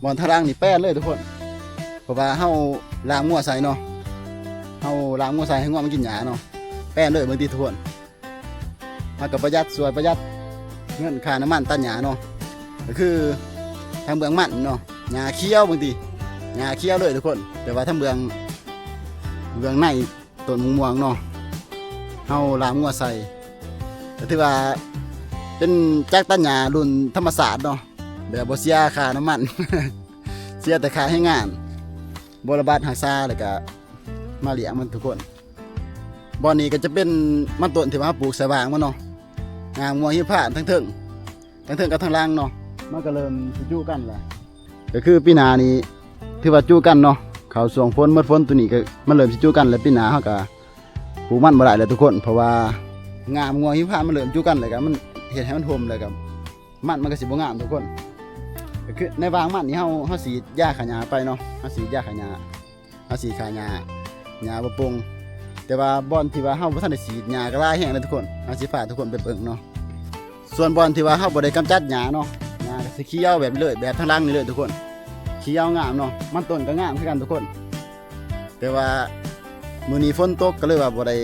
บอนทางล่างนี่แป้นเลยทุกคนเพราะว่าเฮาล้างงัวใส่เนาะเฮาล้างงัวใส่ให้งัวมันกินหญ้าเนาะแป้นเลยบางทีทุกคนมากับประหยัดสวยประหยัดเงินค่าน้ำมันตัดหญ้าเนาะก็คือทางเบืองมันเนาะหญ้าเคี้ยวบางทีหญ้าเคี้ยวเลยทุกคนแต่ว่าทางเบืองในต้นม่วงเนาะเฮาล้างงัวใส่ก็ถือว่าเป็นจักรตัดหญ้ารุ่นธรรมศาสตร์เนาะแบบบ่เสียค่าน้ำมัน เสียแต่ค่าให้งานบริบาลหักซาแล้วก็มาเลี้ยงมันทุกคนบ่อนี้ก็จะเป็นมันต้นที่ว่าปลูกใส่บางมันเนาะงามงัวหิพานทั้งเทิงกับทั้งล่างเนาะมันก็เริ่มสิจู้กันแหละก็คือปีหน้านี้ถือว่าจู้กันเนาะเขาส่วงฝนเมื่อฝนตัวนี้ก็มันเริ่มสิจู้กันแล้วปีหน้าเฮาก็ปลูกมันบ่ได้แล้วทุกคนเพราะว่างามงัวหิพานมันเริ่มจู้กันแล้วก็มันเฮ็ดให้มันทมแล้วก็มันก็สิบ่งามทุกคนก็คือในบางมันนี่เฮาสีดยาฆ่าหญ้าไปเนาะเฮาสีดยาฆ่าหญ้าเฮาสีดฆ่าหญ้าบ่ปรุงแต่ว่าบอนที่ว่าเฮาบ่ทันได้สีดหญ้าก็หลายแฮงเลยทุกคนเฮาสิพาทุกคนไปเบิ่งเนาะส่วนบอนที่ว่าเฮาบ่ได้กำจัดหญ้าเนาะหญ้าก็สิเขียวแบบเลยแบบทางล่างนี่เลยทุกคนเขียวงามเนาะมันต้นก็งามคือกันทุกคนแต่ว่ามื้อนี้ฝนตกก็เลยว่าบ่ได้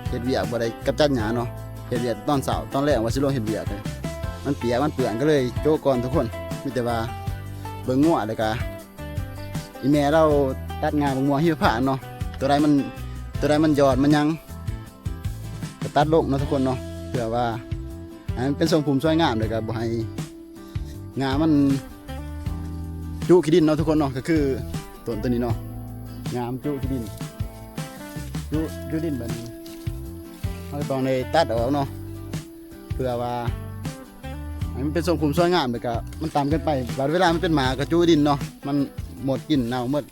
เฮ็ดเวียกบ่ได้กำจัดหญ้าเนาะเฮ็ดเวียกตอนเช้าตอนแรกว่าสิลงเฮ็ดเวียกเลยมันเปียกมันเปื้อนก็เลยโจก่อนทุกคนมีแต่ว่าเบิ่งงัวแล้วก็อีแม่เราตัดงานบักม่วงหิมพานต์เนาะตัวใดมันยอดมันยังก็ตัดลงเนาะทุกคนเนาะเพื่อว่าให้มันเป็นทรงภูมิสวยงามเลยก็บ่ให้งามันจุขี้ดินเนาะทุกคนเนาะก็คือต้นตัวนี้เนาะงามจุขี้ดินจุดินแบบนี้เราต้องในตัดออกเนาะเพื่อว่าให้มันเป็นทรงภูมิสวยงามเลยก็มันต่ำเกินไปบางเวลามันเป็นหมากระจุดินเนาะมันหมดกลิ่นเน่าหมด